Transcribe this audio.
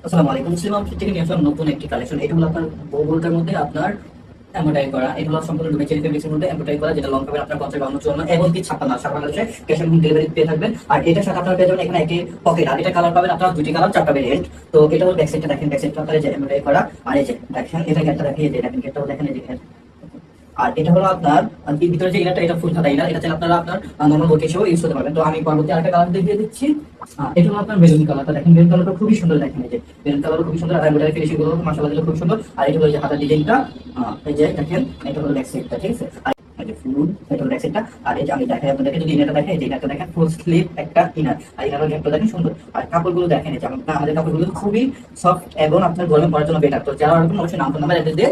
আসসালামু আলাইকুম। মুসলিম আউটফিট থেকে নিয়ে আসলাম নতুন একটি কালেকশন। এটা হলো আপনার বোরকার মধ্যে আপনার এমব্রয়ডারি করা। এটা হলো সম্পূর্ণ রুমে চেরি ফেব্রিক্সের মধ্যে এমব্রয়ডারি করা, যেটা লং পাবেন আপনার 50, 52, 54 এবং কি 56 ক্যাশ অন ডেলিভারি পেয়ে থাকবেন। আর এটার সাথে আপনারা পেয়ে যাবেন এখানে একটি পকেট, আর এটা কালার পাবেন আপনারা দুটি কালার, 4টা ভেরিয়েন্ট। তো এটা হলো ব্যাক সাইডটা দেখেন, ব্যাক সাইডটা আপনার এই যে এমব্রয়ডারি করা, আর এই যে দেখেন এটা গেটটা দেখেন, এই যে দেখেন গেটটাও দেখেন, এই যে আর এটা হলো আপনার ভিতরে যে ইনারটা, এটা ফুল হাতা ইনার। এটা চাইলে আপনারা আপনার নরমাল ওকে হিসেবে ইউজ করতে পারবেন। তো আমি পরবর্তী আরেকটা কালার দেখিয়ে দিচ্ছি। এটা হলো আপনার মেরুন কালারটা দেখেন, মেরুন কালারটা খুবই সুন্দর দেখেন, এই যে মেরুন কালারও খুবই সুন্দর, আর এমব্রয়ডারি ফিনিশিং গুলো মাশাআল্লাহ দিলে খুব সুন্দর। আর এটা হলো যে হাতার ডিজাইনটা, এই যে দেখেন এটা হলো ব্যাক সাইডটা, ঠিক আছে। আর এই যে ফুল, এটা হলো ব্যাক সাইডটা। আর এই যে আমি দেখাই আপনাদেরকে, যদি ইনারটা দেখেন, এই যে ইনারটা দেখেন ফুল স্লিভ একটা ইনার, আর ইনারও ঘেরটা দেখেন সুন্দর। আর কাপড়গুলো দেখেন, এই যে আমাদের কাপড়গুলো খুবই সফট এবং আপনার গরমে পরার জন্য বেটার। তো যারা অবশ্যই নাম নাম্বার অ্যাড্রেস দিয়ে